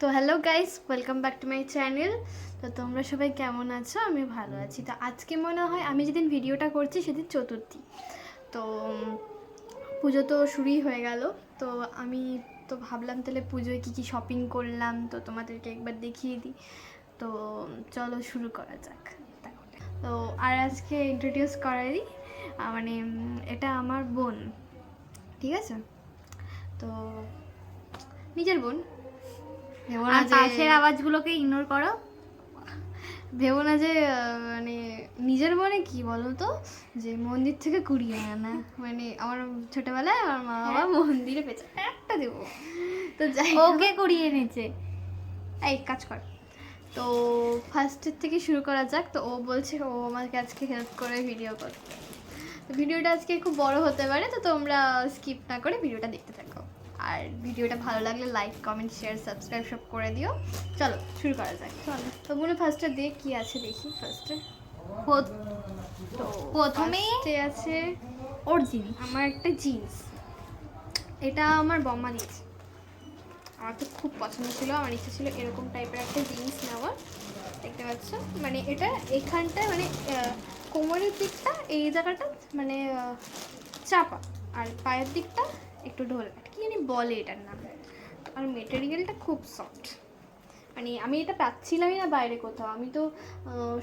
তো hello guys, welcome back to my channel. তো তোমরা সবাই কেমন আছো? আমি ভালো আছি। তো আজকে মনে হয় আমি যেদিন ভিডিওটা করছি সেদিন চতুর্থী। তো পুজো তো শুরুই হয়ে গেল। তো আমি তো ভাবলাম তাহলে পুজোয় কী কী শপিং করলাম তো তোমাদেরকে একবার দেখিয়ে দিই। তো চলো শুরু করা যাক তাহলে। তো আর আজকে ইন্ট্রোডিউস করাই দিই, মানে এটা আমার বোন, ঠিক আছে? তো নিজের বোন, ভেবো না আর যে পাশের আওয়াজগুলোকে ইগনোর করো। ভেবো না যে মানে নিজের মনে কি বলো তো, যে মন্দির থেকে কুড়িয়ে আনা। মানে আমার ছোটবেলায় আমার মা বাবা মন্দিরে পেঁচা একটা দেবো। তো যাই হোক, ওকে কুড়িয়ে এনেছে। এই কাজ কর। তো ফার্স্টের থেকে শুরু করা যাক। তো ও বলছে ও আমাকে আজকে হেল্প করে ভিডিও করতে। তো ভিডিওটা আজকে খুব বড় হতে পারে, তো তোমরা স্কিপ না করে ভিডিওটা দেখতে থাকো। আর ভিডিওটা ভালো লাগলে লাইক, কমেন্ট, শেয়ার, সাবস্ক্রাইব সব করে দিও। চলো শুরু করা যাক। চলো তো মনে ফার্স্টে দেখ কি আছে, দেখি ফার্স্টে। তো প্রথমে ফার্স্টে আছে ওর জিনিস। আমার একটা জিন্স। এটা আমার বম্মা দিয়েছে। আমার তো খুব পছন্দ ছিল, আমার ইচ্ছা ছিল এরকম টাইপের একটা জিন্স নেওয়ার। দেখতে পাচ্ছ, মানে এটা এখানটায় মানে কোমরের দিকটা এই জায়গাটা মানে চাপা, আর পায়ের দিকটা একটু ঢোল, কি জানি বলে এটার নাম। আর মেটেরিয়ালটা খুব সফট। মানে আমি এটা পাচ্ছিলামই না বাইরে কোথাও। আমি তো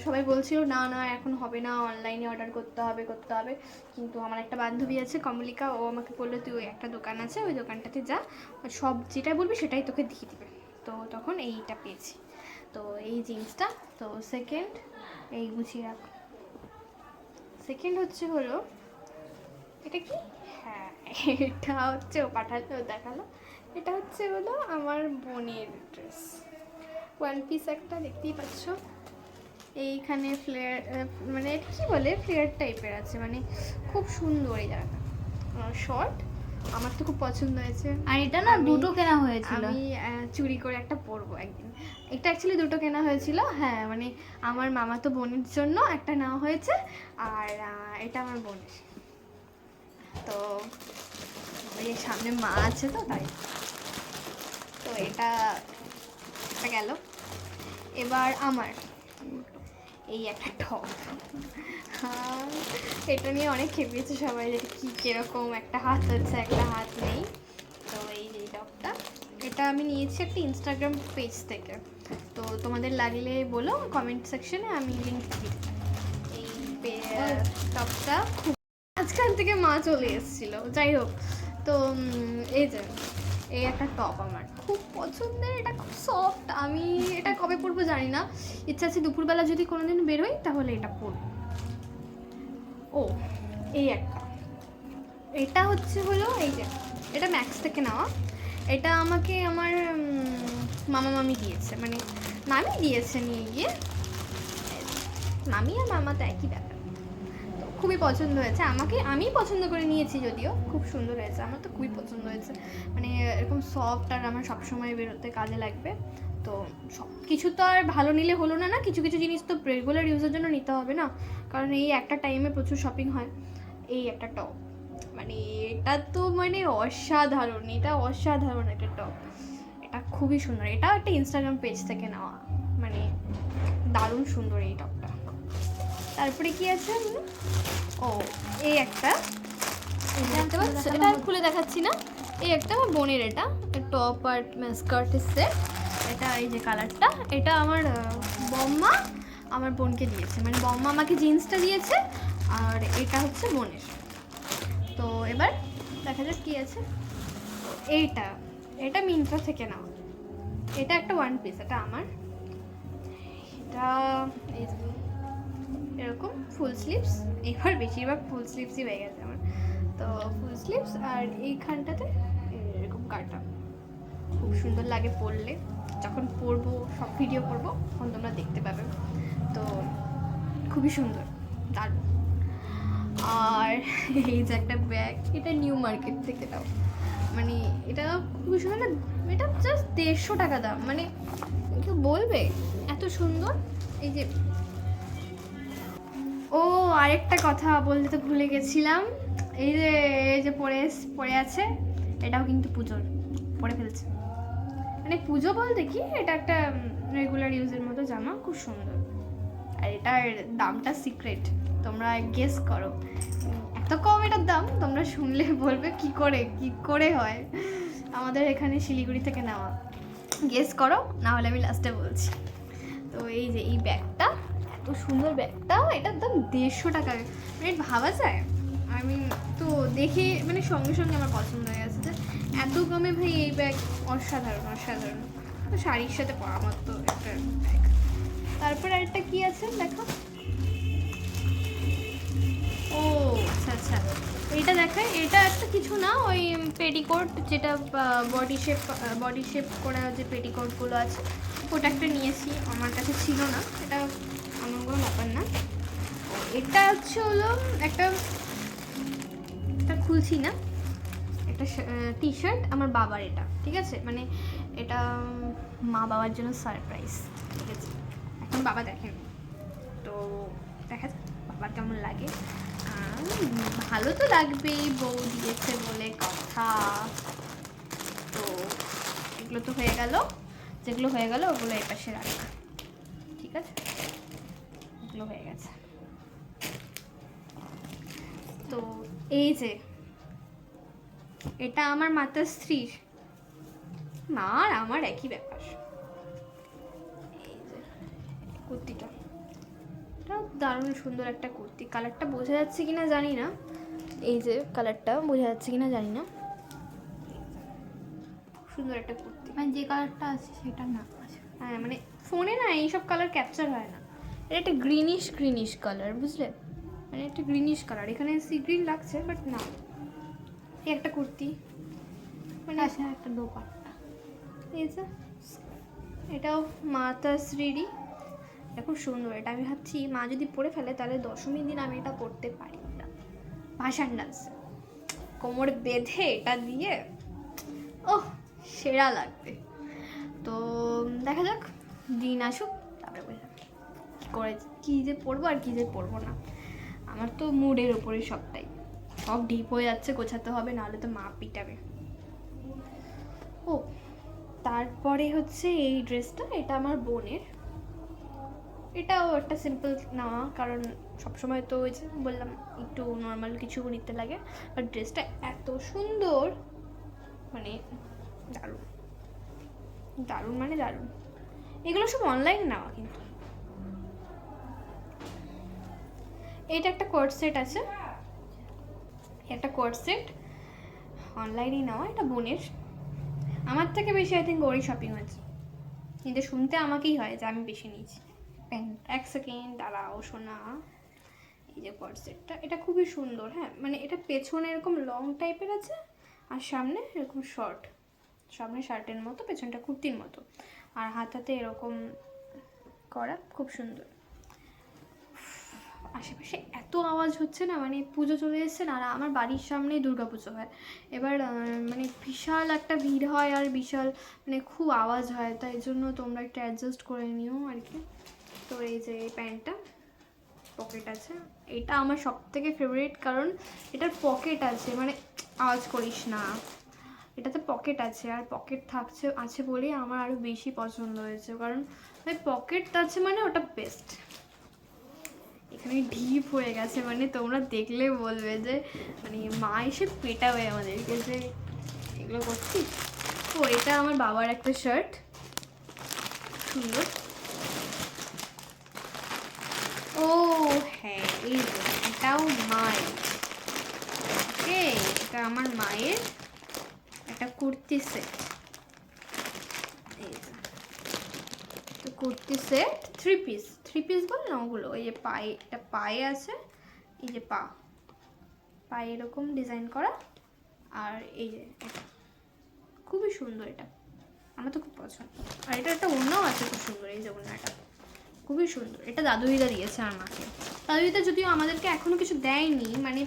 সবাই বলছিল না না এখন হবে না, অনলাইনে অর্ডার করতে হবে করতে হবে। কিন্তু আমার একটা বান্ধবী আছে কমলিকা, ও আমাকে বললো তুই ওই একটা দোকান আছে ওই দোকানটাতে যা, সব যেটা বলবি সেটাই তোকে দিয়ে দিবে। তো তখন এইটা পেয়েছি। তো এই জিন্সটা। তো সেকেন্ড, এই গুছিয়ে রাখ। সেকেন্ড হচ্ছে হলো এটা কি, হ্যাঁ এটা হচ্ছে ও পাঠালো, দেখালো। এটা হচ্ছে হলো আমার বোনের ড্রেস, ওয়ান পিস একটা, দেখতেই পাচ্ছ। এইখানে ফ্লেয়ার, মানে এটা কী বলে, ফ্লেয়ার টাইপের আছে, মানে খুব সুন্দর এই জায়গাটা, শর্ট। আমার তো খুব পছন্দ হয়েছে। আর এটা না দুটো কেনা হয়েছিল। আমি চুরি করে একটা পরবো একদিন। এটা অ্যাকচুয়ালি দুটো কেনা হয়েছিল, হ্যাঁ। মানে আমার মামা তো বোনের জন্য একটা নেওয়া হয়েছে, আর এটা আমার বোনের। তো এই সামনে মা আছে তো তাই। তো এটা গেল। এবার আমার এই একটা টপ। এটা নিয়ে অনেক খেপিয়েছে সবাই, যে কী কীরকম, একটা হাত হচ্ছে একটা হাত নেই। তো এই যে টপটা, এটা আমি নিয়েছি একটা ইনস্টাগ্রাম পেজ থেকে। তো তোমাদের লাগলে বলো কমেন্ট সেকশনে, আমি লিঙ্ক দিয়ে দিই। এই টপটা খুব মাঝখান থেকে মা চলে এসেছিলো, যাই হোক। তো এই যে এই একটা টপ আমার খুব পছন্দের, এটা খুব সফট। আমি এটা কবে পরবো জানি না, ইচ্ছা আছে দুপুরবেলা যদি কোনোদিন বেরোই তাহলে এটা পরবো। ও এই একটা, এটা হচ্ছে হলো এই যে, এটা ম্যাক্স থেকে নেওয়া। এটা আমাকে আমার মামা মামি দিয়েছে, মানে মামি দিয়েছে নিয়ে গিয়ে। মামি আর মামা তো একই ব্যাপার। তো খুবই পছন্দ হয়েছে আমাকে, আমি পছন্দ করে নিয়েছি, যদিও খুব সুন্দর হয়েছে, আমার তো খুবই পছন্দ হয়েছে। মানে এরকম সফট, আর আমার সবসময় বেরোতে কাজে লাগবে। তো সব কিছু তো আর ভালো নিলে হলো না, না কিছু কিছু জিনিস তো রেগুলার ইউজের জন্য নিতে হবে না, কারণ এই একটা টাইমে প্রচুর শপিং হয়। এই একটা টপ, মানে এটা তো মানে অসাধারণ, এটা অসাধারণ একটা টপ। এটা খুবই সুন্দর, এটাও একটা ইনস্টাগ্রাম পেজ থেকে নেওয়া, মানে দারুণ সুন্দর এই টপটা। তারপরে কি আছে, ও এই একটা, দেখতে পাচ্ছ, এটা আর খুলে দেখাচ্ছি না। এই একটা আমার বোনের, এটা টপ আর স্কার্টের সেট। এটা এই যে কালারটা, এটা আমার বম্মা আমার বোনকে দিয়েছে, মানে বম্মা আমাকে জিন্সটা দিয়েছে, আর এটা হচ্ছে বোনের। তো এবার দেখা যাক কী আছে। এইটা, এটা মিন্ত্রা থেকে নাও। এটা একটা ওয়ান পিস, এটা আমার। এটা এই এরকম ফুল স্লিভস, এবার বেশিরভাগ ফুল স্লিভসই হয়ে গেছে আমার। তো ফুল স্লিভস, আর এইখানটাতে এরকম কাটা, খুব সুন্দর লাগে পরলে। যখন পরবো, সব ভিডিও করবো, তখন তোমরা দেখতে পাবে। তো খুবই সুন্দর, দারুণ। আর এই যে একটা ব্যাগ, এটা নিউ মার্কেট থেকে দাও, মানে এটা খুবই সুন্দর। এটা জাস্ট 150 টাকা দাম, মানে কেউ বলবে এত সুন্দর। এই যে, ও আরেকটা কথা বলতে তো ভুলে গেছিলাম, এই যে পরে আছে, এটাও কিন্তু পুজোর, পরে ফেলছে। মানে পুজো বলতে কি, এটা একটা রেগুলার ইউজের মতো জামা, খুব সুন্দর। আর এটার দামটা সিক্রেট, তোমরা গেস করো। এত কম এটার দাম, তোমরা শুনলে বলবে কি করে হয়। আমাদের এখানে শিলিগুড়ি থেকে নেওয়া। গেস করো, না হলে আমি লাস্টে বলছি। তো এই যে এই ব্যাগটা, এত সুন্দর ব্যাগটা, এটার দাম 150 টাকা। মানে ভাবা যায়? আমি তো দেখে মানে সঙ্গে সঙ্গে আমার পছন্দ হয়ে গেছে যে এত কমে ভাই এই ব্যাগ, অসাধারণ অসাধারণ। তো শাড়ির সাথে পরার মতো একটা ব্যাগ। তারপর আরেকটা কি আছে দেখো। ও আচ্ছা আচ্ছা, এটা দেখায়। এটা একটা কিছু না, ওই পেটিকোট, যেটা বডি শেপ করা যে পেটিকোটগুলো আছে, ওটা একটা নিয়েছি। আমার কাছে ছিল না, এটা আমার কোনো ব্যাপার না। এটা হচ্ছে হলো একটা, এটা খুলছি না, একটা টি শার্ট আমার বাবার। এটা ঠিক আছে, মানে এটা মা বাবার জন্য সারপ্রাইজ, ঠিক আছে। এখন বাবা দেখেন, তো দেখা যাক বাবার কেমন লাগে। ভালো তো লাগবেই, বউ দিয়েছে বলে কথা। তো এগুলো তো হয়ে গেল, যেগুলো হয়ে গেল ওগুলো এই পাশে রাখা, ঠিক আছে। এগুলো হয়ে গেছে। তো এই যে এটা আমার মাতাশ্রীর, মা আর আমার একই ব্যাপার। এই যে কুর্তিটা, এটা দারুণ সুন্দর একটা কুর্তি। কালারটা বোঝা যাচ্ছে কিনা জানি না, এই যে কালারটা বোঝা যাচ্ছে কিনা জানি না। সুন্দর একটা কুর্তি, মানে যে কালারটা আছে সেটা না। হ্যাঁ মানে ফোনে না এইসব কালার ক্যাপচার হয় না। এটা একটা গ্রিনিশ কালার, বুঝলে, মানে একটা গ্রিনিশ কালার। এখানে সি গ্রিন লাগছে বাট না। এই একটা কুর্তি, মানে আছে একটা দোপাট্টা। এই যে এটাও মাতাশ্রীরই, এটা খুব সুন্দর। এটা আমি ভাবছি মা যদি পরে ফেলে তাহলে দশমীর দিন আমি এটা পরতে পারি না, ভাসান ডান্স কোমর বেঁধে এটা দিয়ে, ওহ সেরা লাগবে। তো দেখা যাক, দিন আসুক তারপরে বুঝলাম কী করে কী যে পরবো আর কী যে পরবো না। আমার তো মুডের ওপরে সবটাই, সব ডিপ হয়ে যাচ্ছে, গোছাতে হবে, নাহলে তো মা পিটাবে। ও তারপরে হচ্ছে এই ড্রেসটা, এটা আমার বোনের। এটাও একটা সিম্পল নেওয়া, কারণ সবসময় তো ওই যে বললাম একটু নর্মাল কিছু নিতে লাগে। আর ড্রেসটা এত সুন্দর, মানে দারুণ দারুণ মানে দারুণ। এগুলো সব অনলাইন নেওয়া কিন্তু। এইটা একটা কোট সেট আছে, একটা কোট সেট অনলাইনেই নেওয়া, এটা বোনের। আমার থেকে বেশি আই থিঙ্ক ওরই শপিং হয়েছে, কিন্তু শুনতে আমাকেই হয় যে আমি বেশি নিয়েছি। প্যান্ট, এক সেকেন্ড দাঁড়াও শোনা। এই যে কোট সেটটা, এটা খুবই সুন্দর। হ্যাঁ মানে এটা পেছনে এরকম লং টাইপের আছে, আর সামনে এরকম শর্ট, সামনে শার্টের মতো, পেছনটা কুর্তির মতো, আর হাতাতে এরকম করা, খুব সুন্দর। আশেপাশে এত আওয়াজ হচ্ছে না, মানে পুজো চলে এসছে না, আর আমার বাড়ির সামনেই দুর্গাপুজো হয়। এবার মানে বিশাল একটা ভিড় হয়, আর বিশাল মানে খুব আওয়াজ হয়, তাই জন্য তোমরা একটু অ্যাডজাস্ট করে নিও আর কি। তো এই যে এই প্যান্টটা পকেট আছে, এটা আমার সব থেকে ফেভারিট, কারণ এটার পকেট আছে, মানে আওয়াজ করিস না, এটাতে পকেট আছে। আর পকেট আছে বলেই আমার আরও বেশি পছন্দ হয়েছে, কারণ ওই পকেট আছে মানে ওটা বেস্ট। এখানে ডিপ হয়ে গেছে, মানে তোমরা দেখলে বলবে যে মানে মা এসে পেটাবে আমাদেরকে যে এগুলো করছি। তো এটা আমার বাবার একটা শার্ট, সুন্দর। ও হ্যাঁ, এই যে এটাও মায়ের, ওকে, এটা আমার মায়ের একটা কুর্তি সেট। এই যে তো কুর্তি সেট, থ্রি পিস বল না ওগুলো। এই যে পায়ে, এটা পায়ে আছে, এই যে পায়ে এরকম ডিজাইন করা, আর এই যে এটা খুবই সুন্দর, এটা আমার তো খুব পছন্দ। আর এটা একটা ওড়নাও আছে খুব সুন্দর, এই যে ওড়নাটা খুবই সুন্দর। এটা দাদুদিদা দিয়েছে আর মাকে। দাদুদিদা যদিও আমাদেরকে এখনও কিছু দেয়নি, মানে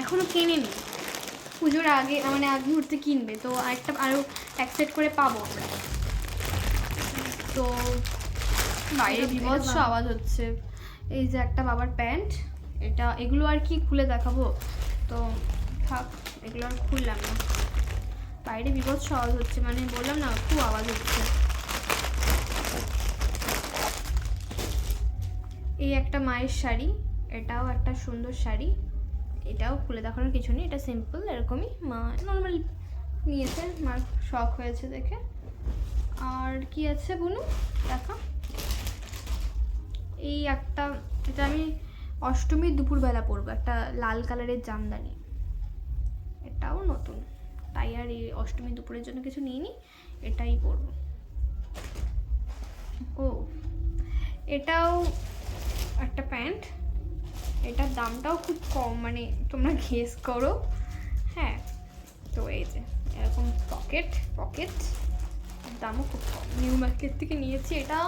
এখনও কেনেনি, পুজোর আগে মানে আগ মুহূর্তে কিনবে, তো আরও এক সেট করে পাবো আমরা। তো বাইরে বিভৎস আওয়াজ হচ্ছে। এই যে একটা বাবার প্যান্ট, এগুলো আর কি খুলে দেখাবো, তো থাক, এগুলো আর খুললাম না। বাইরে বিভৎস আওয়াজ হচ্ছে, মানে বললাম না খুব আওয়াজ হচ্ছে। এই একটা মায়ের শাড়ি, এটাও একটা সুন্দর শাড়ি, এটাও খুলে দেখানোর কিছু নেই, এটা সিম্পল এরকমই মা নর্মাল নিয়েছে, মার শখ হয়েছে দেখে। আর কি আছে বলুন দেখা, এই একটা, এটা আমি অষ্টমীর দুপুরবেলা পরবো, একটা লাল কালারের জামদানি, এটাও নতুন, তাই আর এই অষ্টমী দুপুরের জন্য কিছু নিইনি, এটাই পরবো। ও এটাও একটা প্যান্ট, এটার দামটাও খুব কম, মানে তোমরা গেস করো। হ্যাঁ, তো এই যে এরকম পকেট, দামও খুব কম, নিউ মার্কেট থেকে নিয়েছি, এটা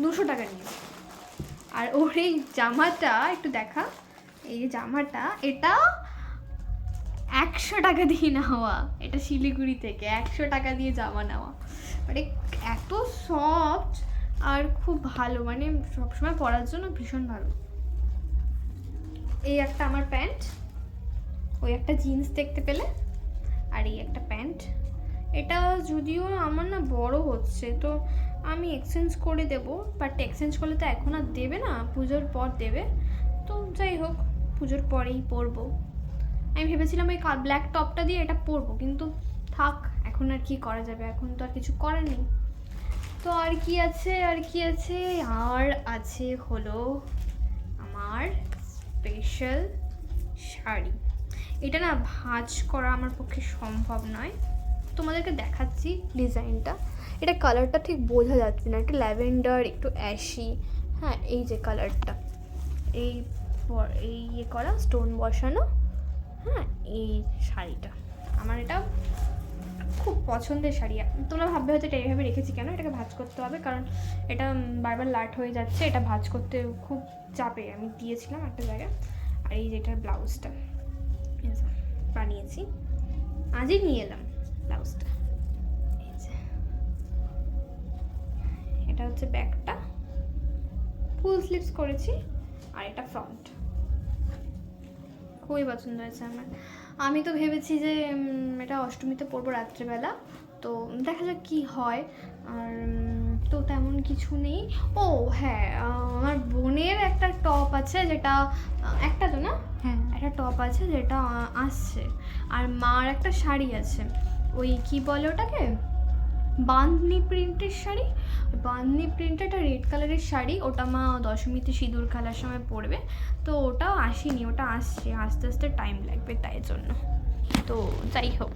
200 টাকা নিয়েছি। আর ওর এই জামাটা একটু দেখা, এই জামাটা এটা 100 টাকা দিয়ে নেওয়া, এটা শিলিগুড়ি থেকে 100 টাকা দিয়ে জামা নেওয়া, মানে এত সফট আর খুব ভালো, মানে সবসময় পরার জন্য ভীষণ ভালো। এই একটা আমার প্যান্ট, ওই একটা জিন্স দেখতে পেলে, আর এই একটা প্যান্ট, এটা যদিও আমার না বড় হচ্ছে, তো আমি এক্সচেঞ্জ করে দেবো, বাট এক্সচেঞ্জ করলে তো এখন আর দেবে না, পুজোর পর দেবে, তো যাই হোক পুজোর পরেই পরবো। আমি ভেবেছিলাম ওই ব্ল্যাক টপটা দিয়ে এটা পরবো, কিন্তু থাক, এখন আর কি করা যাবে, এখন তো আর কিছু করার নেই। তো আর কি আছে আর আছে হলো আমার স্পেশাল শাড়ি। এটা না ভাঁজ করা আমার পক্ষে সম্ভব নয়, তোমাদেরকে দেখাচ্ছি ডিজাইনটা, এটা কালারটা ঠিক বোঝা যাচ্ছে না, একটু ল্যাভেন্ডার একটু অ্যাশি। হ্যাঁ, এই যে কালারটা, এই ইয়ে করা স্টোন বসানো। হ্যাঁ, এই শাড়িটা আমার, এটা খুব পছন্দের শাড়ি। তোমরা ভাববে হয়তো এটা এইভাবে রেখেছি কেন, এটাকে ভাঁজ করতে হবে, কারণ এটা বারবার লাট হয়ে যাচ্ছে, এটা ভাঁজ করতে খুব চাপে, আমি দিয়েছিলাম একটা জায়গায়। আর এই যেটার ব্লাউজটা বানিয়েছি, আজই নিয়ে এলাম ব্লাউজটা, এই যে এটা হচ্ছে ব্যাকটা, ফুল স্লিভস করেছি, আর এটা ফ্রন্ট, খুবই পছন্দ হয়েছে আমার। আমি তো ভেবেছি যে এটা অষ্টমীতে পরবো রাত্রেবেলা, তো দেখা যাক কি হয়। আর তো তেমন কিছু নেই। ও হ্যাঁ, আমার বোনের একটা টপ আছে, যেটা একটা তো না, হ্যাঁ, একটা টপ আছে যেটা আসছে, আর মার একটা শাড়ি আছে, ওই কি বলে ওটাকে, বাঁধনি প্রিন্টের শাড়ি, বাঁধনি প্রিন্টের একটা রেড কালারের শাড়ি, ওটা মা দশমীতে সিঁদুর খেলার সময় পরবে, তো ওটাও আসেনি, ওটা আসছে, আস্তে আস্তে টাইম লাগবে, তাই জন্য। তো যাই হোক,